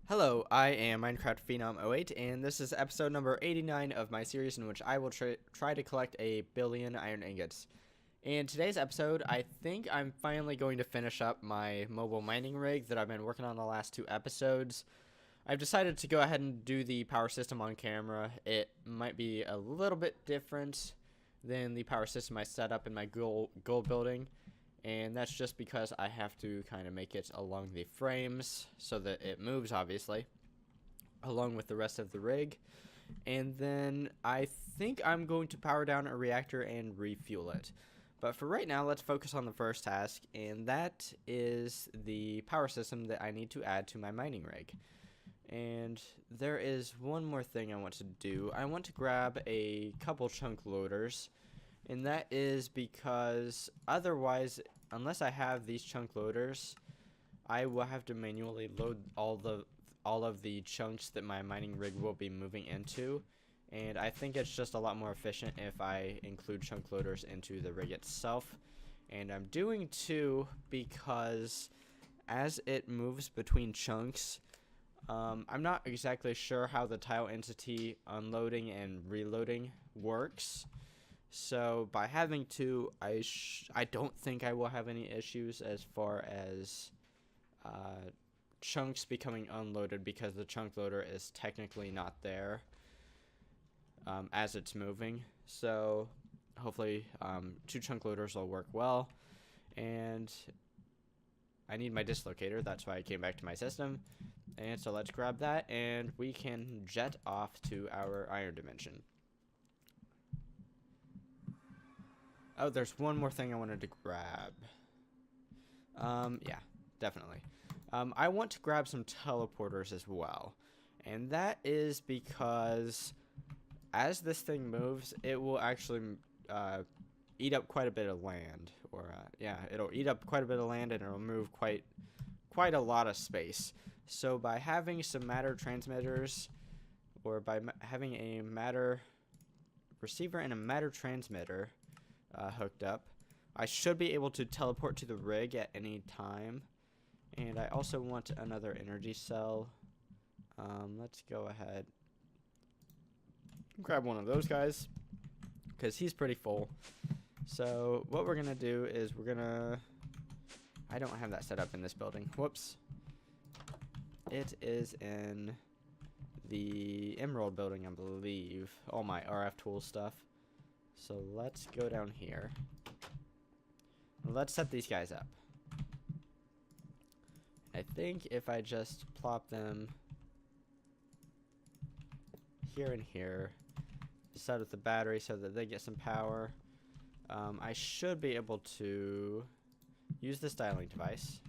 Hello, I am Minecraft Phenom08, and this is episode number 89 of my series in which I will try to collect a billion iron ingots. In today's episode, I think I'm finally going to finish up my mobile mining rig that I've been working on the last two episodes. I've decided to go ahead and do the power system on camera. It might be a little bit different than the power system I set up in my gold building. And that's just because I have to kind of make it along the frames so that it moves, obviously, along with the rest of the rig. And then I think I'm going to power down a reactor and refuel it. But for right now, let's focus on the first task, and that is the power system that I need to add to my mining rig. And there is one more thing I want to do. I want to grab a couple chunk loaders. And that is because otherwise, unless I have these chunk loaders, I will have to manually load all of the chunks that my mining rig will be moving into. And I think it's just a lot more efficient if I include chunk loaders into the rig itself. And I'm doing two because as it moves between chunks, I'm not exactly sure how the tile entity unloading and reloading works. So by having two, I don't think I will have any issues as far as chunks becoming unloaded, because the chunk loader is technically not there as it's moving. So hopefully two chunk loaders will work well. And I need my dislocator, that's why I came back to my system. And so let's grab that and we can jet off to our iron dimension. Oh, there's one more thing I wanted to grab. Yeah, definitely. I want to grab some teleporters as well. And that is because as this thing moves, it will actually eat up quite a bit of land. Or, yeah, it'll eat up quite a bit of land and it'll move quite a lot of space. So by having some matter transmitters, or by having a matter receiver and a matter transmitter hooked up, I should be able to teleport to the rig at any time. And I also want another energy cell. Let's go ahead, grab one of those guys, because he's pretty full. So what we're gonna do is I don't have that set up in this building. Whoops. It is in the Emerald building, I believe. All my RF tool stuff. So let's go down here. Let's set these guys up. I think if I just plop them here and here, set up the battery so that they get some power, I should be able to use this dialing device.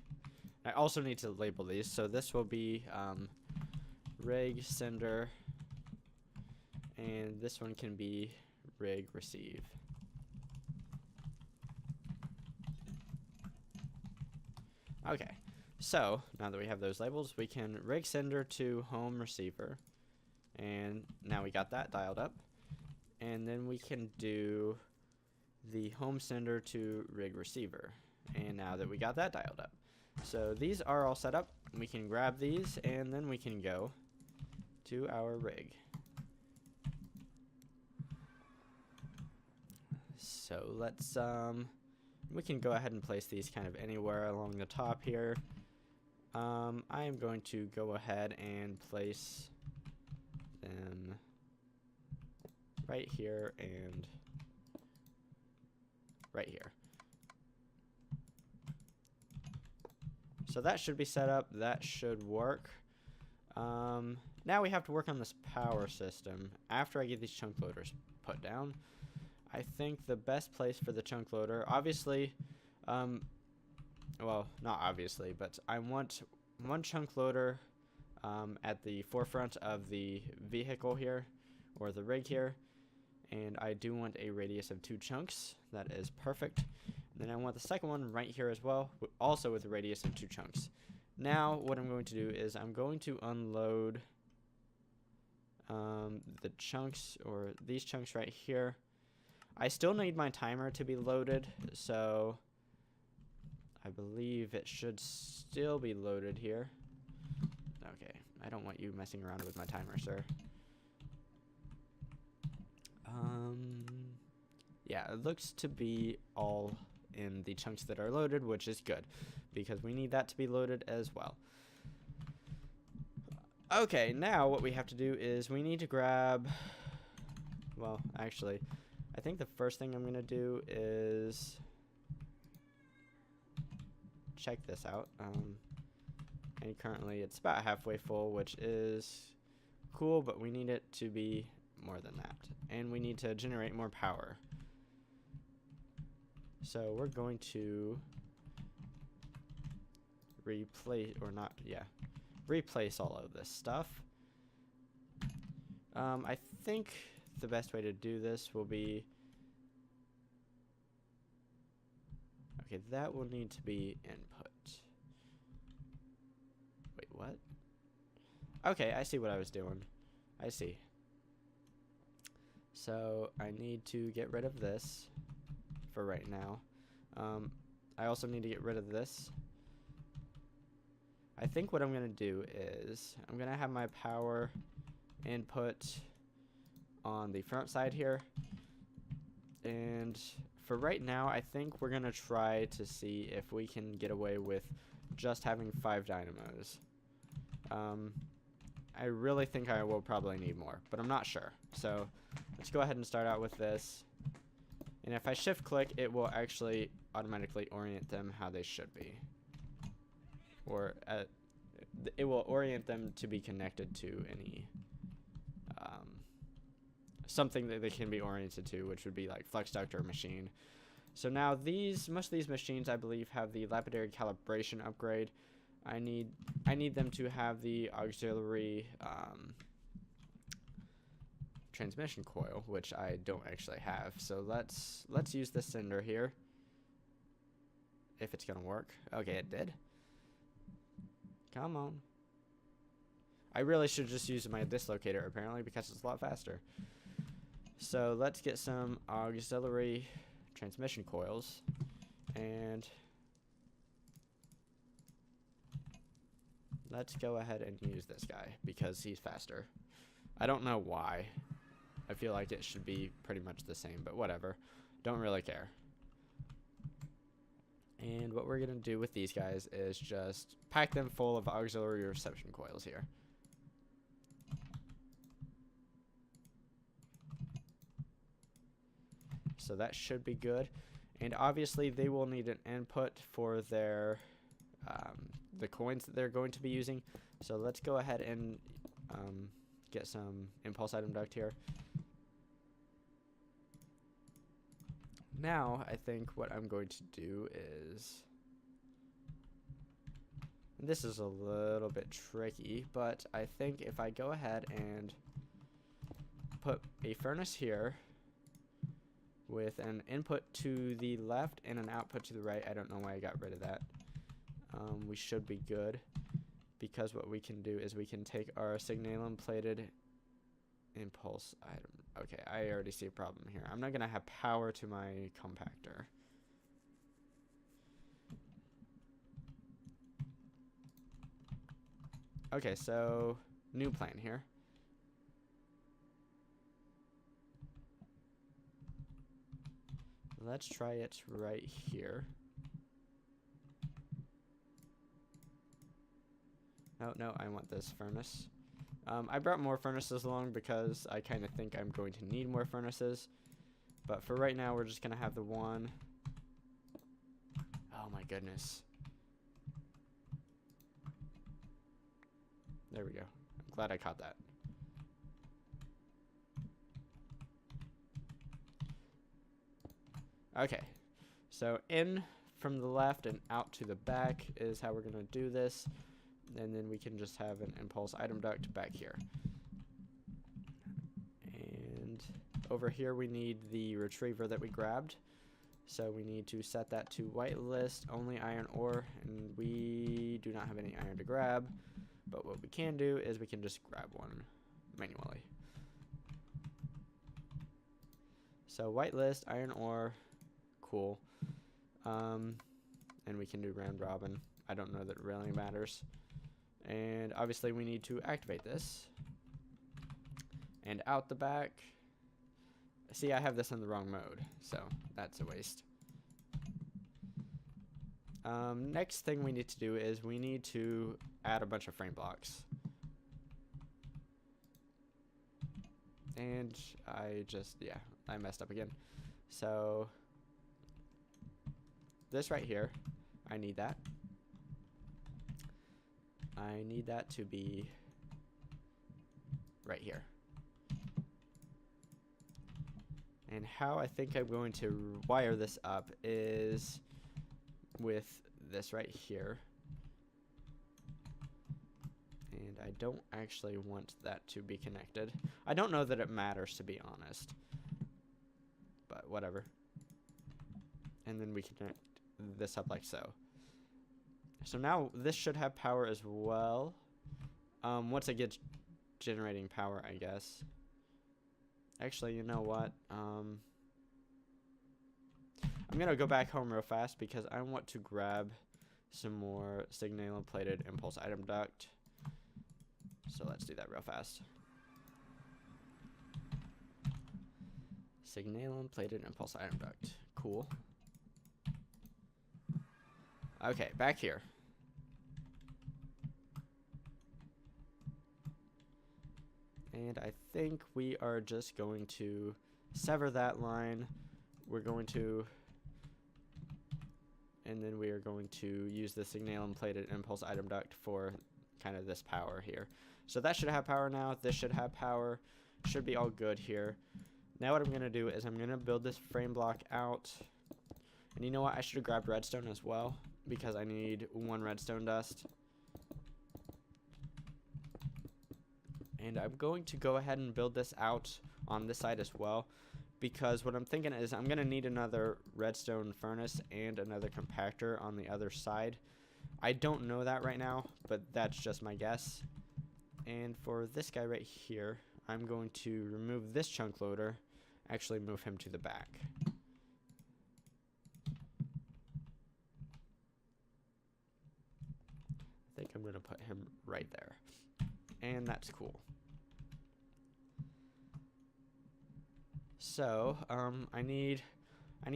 I also need to label these, so this will be rig sender, and this one can be rig receive. Okay, so now that we have those labels, we can rig sender to home receiver, and now we got that dialed up. And then we can do the home sender to rig receiver, and now that we got that dialed up, so these are all set up. We can grab these and then we can go to our rig. So let's we can go ahead and place these kind of anywhere along the top here. I am going to go ahead and place them right here and right here. So that should be set up. That should work. Now we have to work on this power system. After I get these chunk loaders put down, I think the best place for the chunk loader, obviously, well, not obviously, but I want one chunk loader at the forefront of the vehicle here, or the rig here, and I do want a radius of 2 chunks. That is perfect. And then I want the second one right here as well, also with a radius of 2 chunks. Now what I'm going to do is I'm going to unload the chunks, or these chunks right here. I still need my timer to be loaded, so I believe it should still be loaded here. Okay, I don't want you messing around with my timer, sir. Yeah, it looks to be all in the chunks that are loaded, which is good, because we need that to be loaded as well. Okay, now what we have to do is we need to grab, well, actually, I think the first thing I'm going to do is check this out. And currently it's about halfway full, which is cool, but we need it to be more than that. And we need to generate more power. So we're going to replace all of this stuff. I think the best way to do this will be, okay, that will need to be input. Wait, what? Okay, I see what I was doing. I see. So I need to get rid of this for right now. I also need to get rid of this. I think what I'm going to do is I'm going to have my power input on the front side here. And for right now, I think we're going to try to see if we can get away with just having 5 dynamos. I really think I will probably need more, but I'm not sure. So let's go ahead and start out with this. And if I shift click, it will actually automatically orient them how they should be. Or it will orient them to be connected to any something that they can be oriented to, which would be like flux duct or machine. So now most of these machines, I believe, have the lapidary calibration upgrade. I need them to have the auxiliary transmission coil, which I don't actually have. So let's use this cinder here. If it's gonna work. Okay, it did. Come on. I really should just use my dislocator apparently, because it's a lot faster. So let's get some auxiliary transmission coils, and let's go ahead and use this guy because he's faster. I don't know why. I feel like it should be pretty much the same, but whatever. Don't really care. And what we're going to do with these guys is just pack them full of auxiliary reception coils here. So that should be good. And obviously they will need an input for their the coins that they're going to be using. So let's go ahead and get some impulse item duct here. Now, I think what I'm going to do is, this is a little bit tricky, but I think if I go ahead and put a furnace here with an input to the left and an output to the right, I don't know why I got rid of that, we should be good, because what we can do is we can take our signalum plated impulse item. Okay, I already see a problem here. I'm not gonna have power to my compactor. Okay, so new plan here. Let's try it right here. No, I want this furnace. I brought more furnaces along because I kind of think I'm going to need more furnaces. But for right now, we're just going to have the one. Oh my goodness. There we go. I'm glad I caught that. Okay. So in from the left and out to the back is how we're going to do this. And then we can just have an impulse item duct back here. And over here we need the retriever that we grabbed. So we need to set that to whitelist, only iron ore, and we do not have any iron to grab. But what we can do is we can just grab one manually. So whitelist, iron ore, cool. And we can do round robin. I don't know that it really matters. And obviously we need to activate this. And out the back. See, I have this in the wrong mode, so that's a waste. Next thing we need to do is we need to add a bunch of frame blocks. And I messed up again. So this right here, I need that. I need that to be right here. And how I think I'm going to wire this up is with this right here. And I don't actually want that to be connected. I don't know that it matters, to be honest. But whatever. And then we connect this up like so. So now this should have power as well. Once it gets generating power, I guess. Actually, you know what? I'm gonna go back home real fast because I want to grab some more signalum plated impulse item duct. So let's do that real fast. Signalum plated impulse item duct. Cool. Okay, back here. And I think we are just going to sever that line. We're going to, and then we are going to use the signalum plated impulse item duct for kind of this power here. So that should have power now. This should have power. Should be all good here. Now what I'm going to do is I'm going to build this frame block out. And you know what? I should have grabbed redstone as well because I need 1 redstone dust. And I'm going to go ahead and build this out on this side as well, because what I'm thinking is I'm going to need another redstone furnace and another compactor on the other side. I don't know that right now, but that's just my guess. And for this guy right here, I'm going to remove this chunk loader, actually move him to the back. I think I'm going to put him right there. And that's cool. So, I need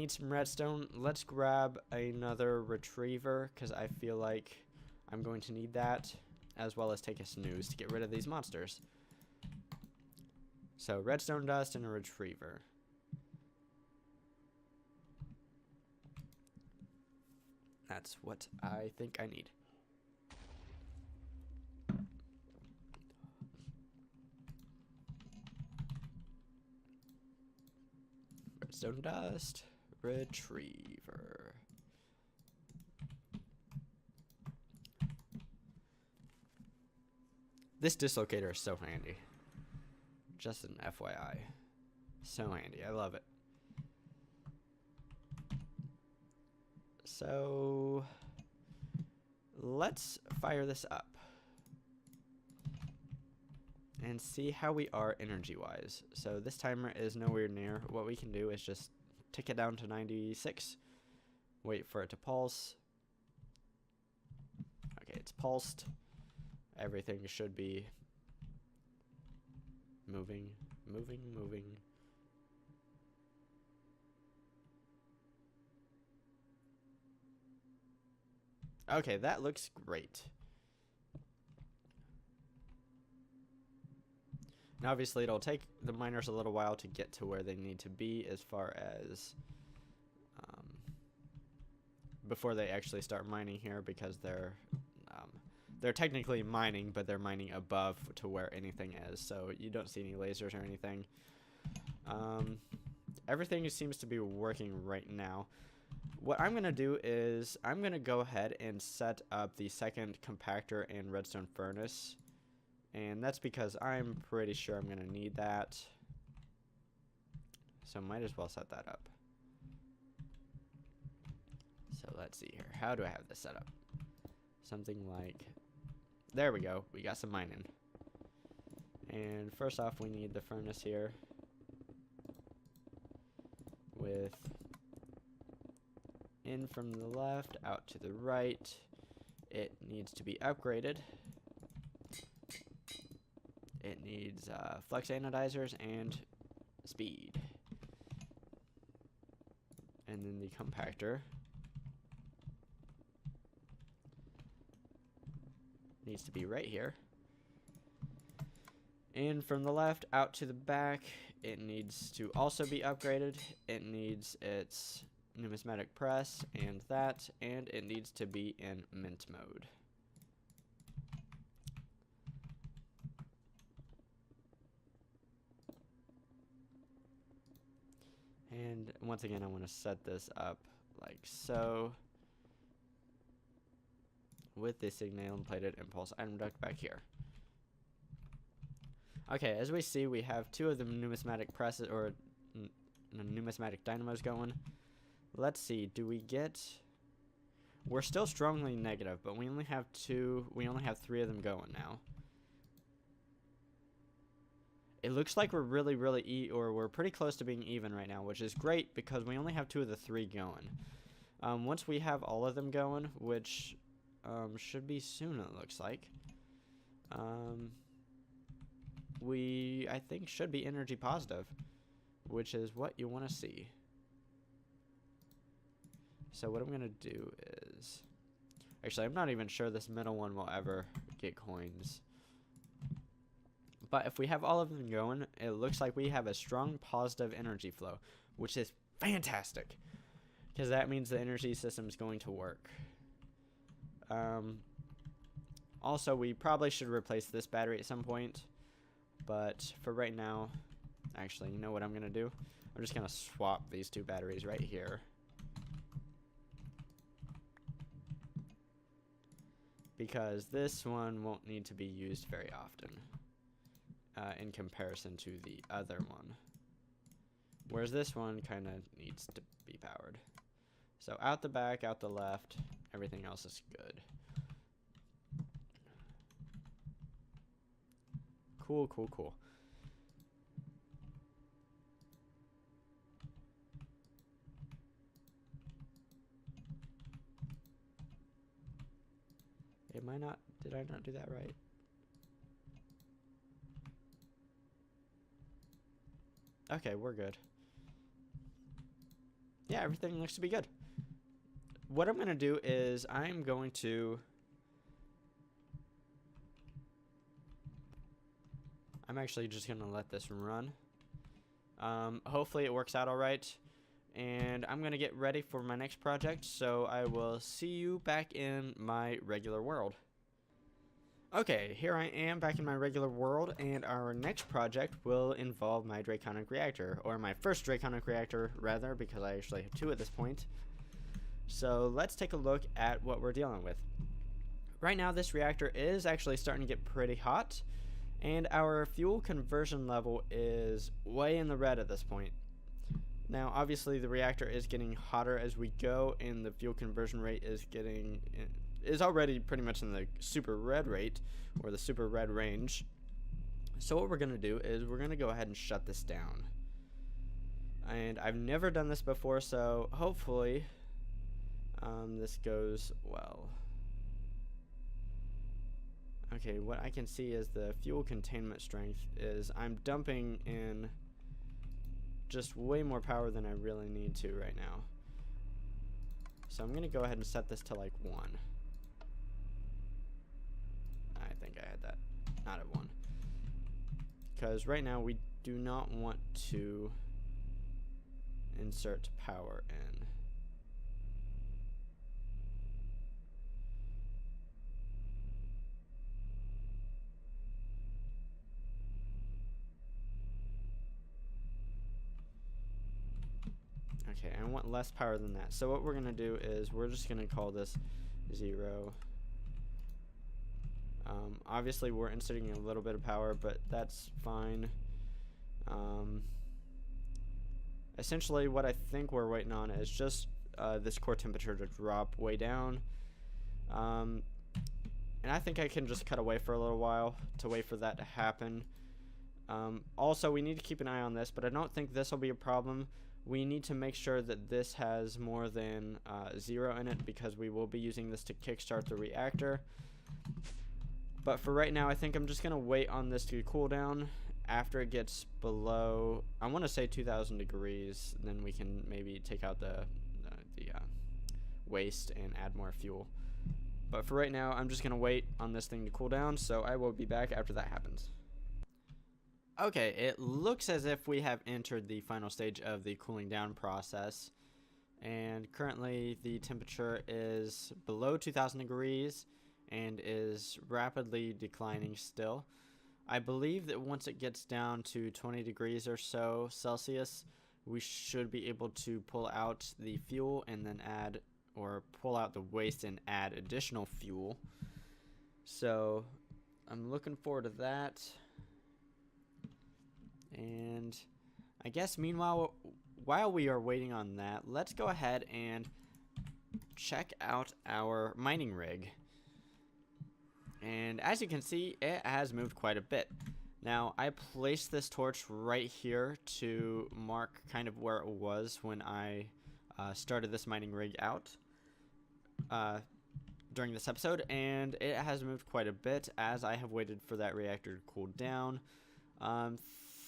some redstone. Let's grab another retriever, because I feel like I'm going to need that, as well as take a snooze to get rid of these monsters. So, redstone dust and a retriever. That's what I think I need. Redstone dust, retriever. This dislocator is so handy. Just an FYI. So handy. I love it. So let's fire this up and see how we are energy-wise. So this timer is nowhere near. What we can do is just tick it down to 96. Wait for it to pulse. Okay, it's pulsed. Everything should be moving, moving, moving. Okay, that looks great. Now, obviously, it'll take the miners a little while to get to where they need to be as far as before they actually start mining here, because they're technically mining, but they're mining above to where anything is, so you don't see any lasers or anything. Everything seems to be working right now. What I'm going to do is I'm going to go ahead and set up the second compactor and redstone furnace. And that's because I'm pretty sure I'm going to need that. So might as well set that up. So let's see here. How do I have this set up? Something like... There we go. We got some mining. And first off, we need the furnace here. With in from the left, out to the right. It needs to be upgraded. needs flux anodizers and speed. And then the compactor needs to be right here. And from the left out to the back, it needs to also be upgraded. It needs its numismatic press and it needs to be in mint mode. And once again, I want to set this up like so, with the signal and plated impulse item duct back here. Okay, as we see, we have two of the numismatic presses, or numismatic dynamos going. Let's see, do we get... We're still strongly negative, but we only have three of them going now. It looks like we're we're pretty close to being even right now, which is great because we only have two of the three going. Once we have all of them going, which should be soon, it looks like, we, I think, should be energy positive, which is what you want to see. So what I'm going to do is... Actually, I'm not even sure this middle one will ever get coins. But if we have all of them going, it looks like we have a strong positive energy flow, which is fantastic, because that means the energy system is going to work. Also, we probably should replace this battery at some point, but for right now, actually, you know what I'm going to do? I'm just going to swap these two batteries right here. Because this one won't need to be used very often in comparison to the other one. Whereas this one kind of needs to be powered. So out the back, out the left, everything else is good. Cool, cool, cool. Did I not do that right? Okay, we're good. Yeah, everything looks to be good. What I'm going to do is I'm actually just going to let this run. Hopefully it works out all right. And I'm going to get ready for my next project, so I will see you back in my regular world. Okay, here I am back in my regular world, and our next project will involve my Draconic Reactor, or my first Draconic Reactor, rather, because I actually have two at this point. So let's take a look at what we're dealing with. Right now, this reactor is actually starting to get pretty hot, and our fuel conversion level is way in the red at this point. Now, obviously, the reactor is getting hotter as we go, and the fuel conversion rate is already pretty much in the super red rate, or the super red range. So what we're going to do is we're going to go ahead and shut this down. And I've never done this before, so hopefully this goes well. Okay, what I can see is the fuel containment strength is I'm dumping in just way more power than I really need to right now. So I'm going to go ahead and set this to like 1. I think I had that not at 1. Because right now we do not want to insert power in. Okay, I want less power than that. So what we're going to do is we're just going to call this 0. Obviously, we're inserting a little bit of power, but that's fine. Essentially, what I think we're waiting on is just this core temperature to drop way down. And I think I can just cut away for a little while to wait for that to happen. Also, we need to keep an eye on this, but I don't think this will be a problem. We need to make sure that this has more than 0 in it, because we will be using this to kickstart the reactor. But for right now, I think I'm just going to wait on this to cool down. After it gets below, I want to say 2,000 degrees, then we can maybe take out the waste and add more fuel. But for right now, I'm just going to wait on this thing to cool down, so I will be back after that happens. Okay, it looks as if we have entered the final stage of the cooling down process. And currently the temperature is below 2,000 degrees and is rapidly declining still. I believe that once it gets down to 20 degrees or so Celsius, we should be able to pull out the fuel and then add, or pull out the waste and add additional fuel. So I'm looking forward to that. And I guess meanwhile, while we are waiting on that, let's go ahead and check out our mining rig. And as you can see, it has moved quite a bit. Now, I placed this torch right here to mark kind of where it was when I started this mining rig out during this episode, and it has moved quite a bit as I have waited for that reactor to cool down.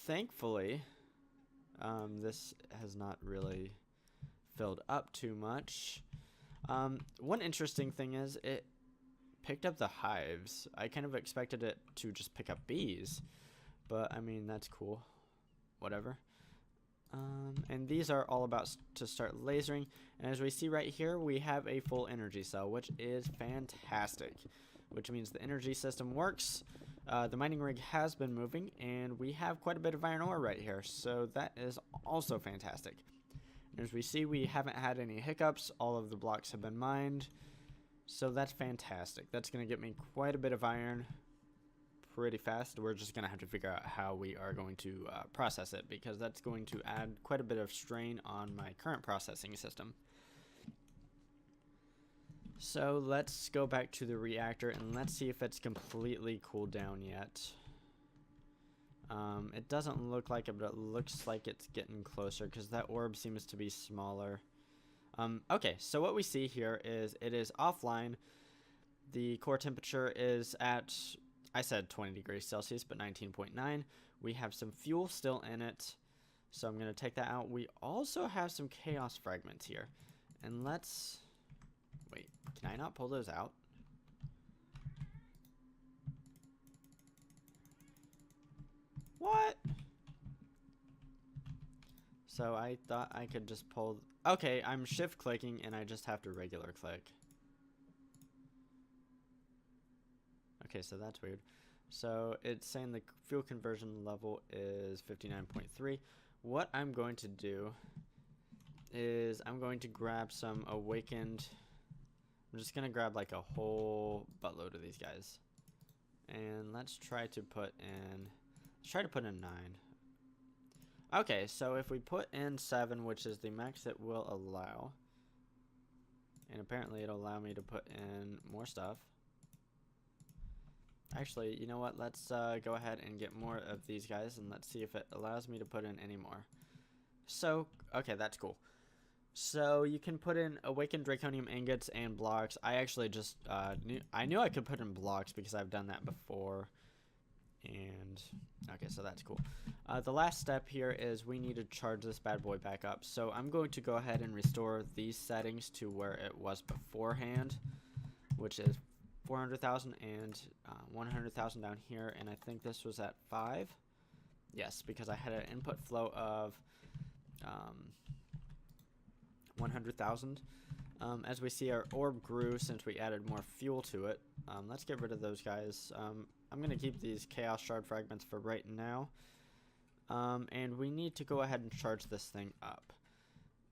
Thankfully, this has not really filled up too much. One interesting thing is it picked up the hives. I kind of expected it to just pick up bees, but I mean, that's cool. Whatever. And these are all about to start lasering. And as we see right here, we have a full energy cell, which is fantastic, which means the energy system works. The mining rig has been moving, and we have quite a bit of iron ore right here, so that is also fantastic. And as we see, we haven't had any hiccups. All of the blocks have been mined, so that's fantastic. That's going to get me quite a bit of iron pretty fast. We're just going to have to figure out how we are going to process it, because that's going to add quite a bit of strain on my current processing system. So let's go back to the reactor and let's see if it's completely cooled down yet. It doesn't look like it, but it looks like it's getting closer because that orb seems to be smaller. Okay, so what we see here is it is offline. The core temperature is at, I said 20 degrees Celsius, but 19.9. We have some fuel still in it, so I'm going to take that out. We also have some chaos fragments here. And let's... Wait, can I not pull those out? What? So I thought I could just pull... Okay, I'm shift clicking and I just have to regular click. Okay, so that's weird. So it's saying the fuel conversion level is 59.3. What I'm going to do is I'm going to grab some awakened... I'm just gonna grab like a whole buttload of these guys, and let's try to put in 9. Okay, so if we put in 7, which is the max it will allow, and apparently it'll allow me to put in more stuff. Actually, you know what? Let's go ahead and get more of these guys, and let's see if it allows me to put in any more. So, okay, that's cool. So you can put in awakened draconium ingots and blocks. I actually just knew I could put in blocks because I've done that before. And okay, so that's cool. The last step here is we need to charge this bad boy back up. So I'm going to go ahead and restore these settings to where it was beforehand, which is 400,000 and 100,000 down here. And I think this was at 5. Yes, because I had an input flow of 100,000. As we see, our orb grew since we added more fuel to it. Let's get rid of those guys. I'm going to keep these chaos shard fragments for right now. And we need to go ahead and charge this thing up.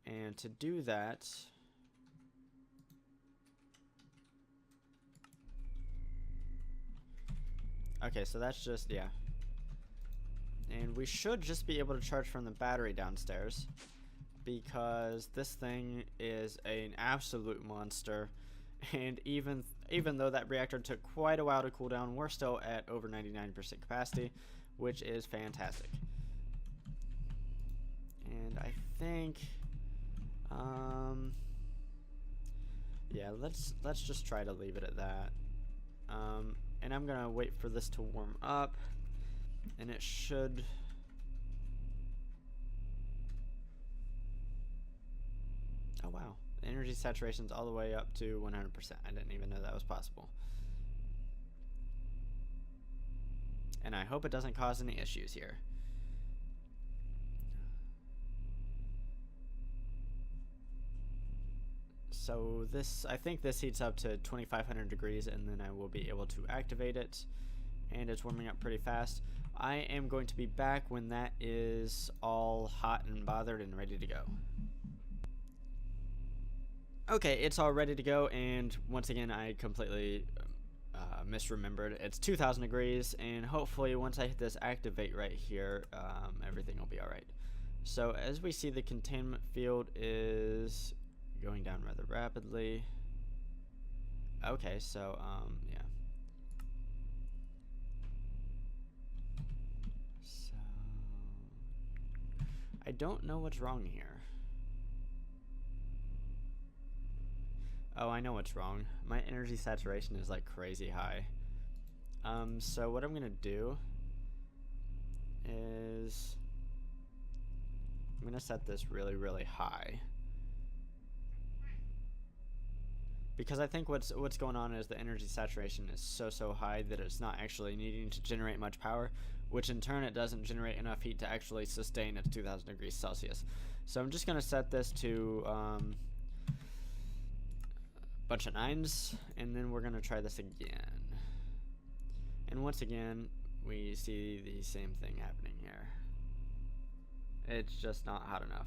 And to do that... Okay, so that's just, yeah. And we should just be able to charge from the battery downstairs, because this thing is an absolute monster. And even though that reactor took quite a while to cool down, we're still at over 99% capacity, which is fantastic. And I think, yeah, let's just try to leave it at that. And I'm gonna wait for this to warm up, and it should. Oh wow, the energy saturation's all the way up to 100%. I didn't even know that was possible. And I hope it doesn't cause any issues here. So this, I think this heats up to 2500 degrees, and then I will be able to activate it. And it's warming up pretty fast. I am going to be back when that is all hot and bothered and ready to go. Okay, it's all ready to go, and once again I completely misremembered. It's 2000 degrees, and hopefully once I hit this activate right here, everything will be alright. So as we see, the containment field is going down rather rapidly. Okay, so yeah. So I don't know what's wrong here. Oh, I know what's wrong. My energy saturation is like crazy high. So what I'm gonna do is I'm gonna set this really, really high. Because I think what's going on is the energy saturation is so high that it's not actually needing to generate much power, which in turn it doesn't generate enough heat to actually sustain its 2000 degrees Celsius. So I'm just gonna set this to bunch of 9s, and then we're gonna try this again. And once again, we see the same thing happening here. It's just not hot enough.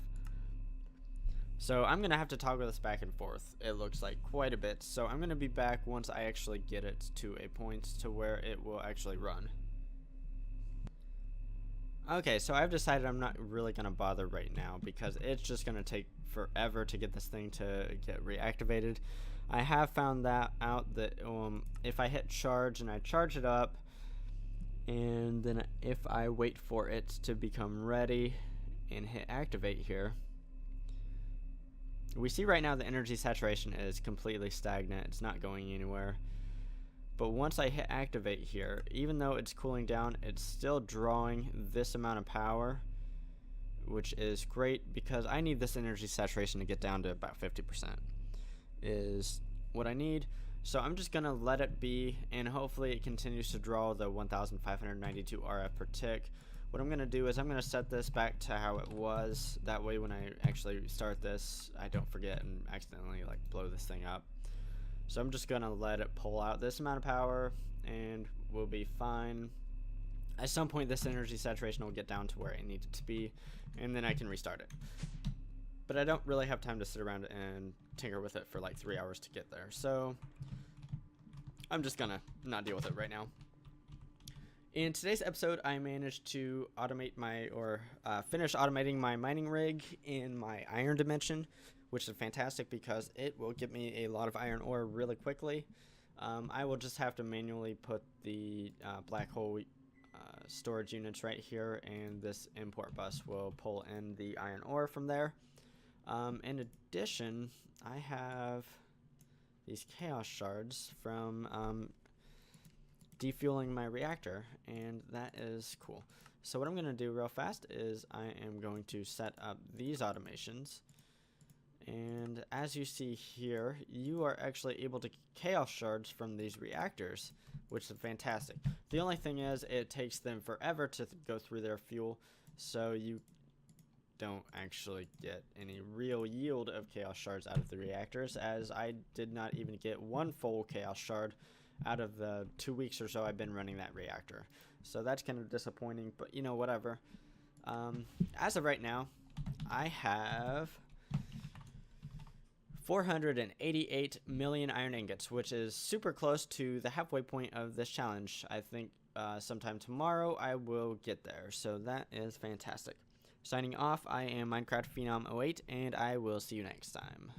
So I'm gonna have to toggle this back and forth. It looks like quite a bit. So I'm gonna be back once I actually get it to a point to where it will actually run. Okay, so I've decided I'm not really gonna bother right now because it's just gonna take forever to get this thing to get reactivated. I have found that out that if I hit charge and I charge it up, and then if I wait for it to become ready and hit activate here, we see right now the energy saturation is completely stagnant. It's not going anywhere. But once I hit activate here, even though it's cooling down, it's still drawing this amount of power, which is great because I need this energy saturation to get down to about 50%. Is what I need. So I'm just gonna let it be, and hopefully it continues to draw the 1592 RF per tick. What I'm gonna do is I'm gonna set this back to how it was. That way when I actually start this, I don't forget and accidentally like blow this thing up. So I'm just gonna let it pull out this amount of power, and we'll be fine. At some point this energy saturation will get down to where it needs it to be, and then I can restart it. But I don't really have time to sit around and tinker with it for like 3 hours to get there. So I'm just gonna not deal with it right now. In today's episode, I managed to automate finish automating my mining rig in my iron dimension, which is fantastic because it will give me a lot of iron ore really quickly. I will just have to manually put the black hole storage units right here, and this import bus will pull in the iron ore from there. In addition, I have these chaos shards from defueling my reactor, and that is cool. So what I'm going to do real fast is I am going to set up these automations, and as you see here, you are actually able to chaos shards from these reactors, which is fantastic. The only thing is it takes them forever to go through their fuel, so you don't actually get any real yield of chaos shards out of the reactors, as I did not even get one full chaos shard out of the 2 weeks or so I've been running that reactor. So that's kind of disappointing, but you know, whatever. As of right now, I have 488 million iron ingots, which is super close to the halfway point of this challenge. I think sometime tomorrow I will get there, so that is fantastic. Signing off, I am Minecraft Phenom 08, and I will see you next time.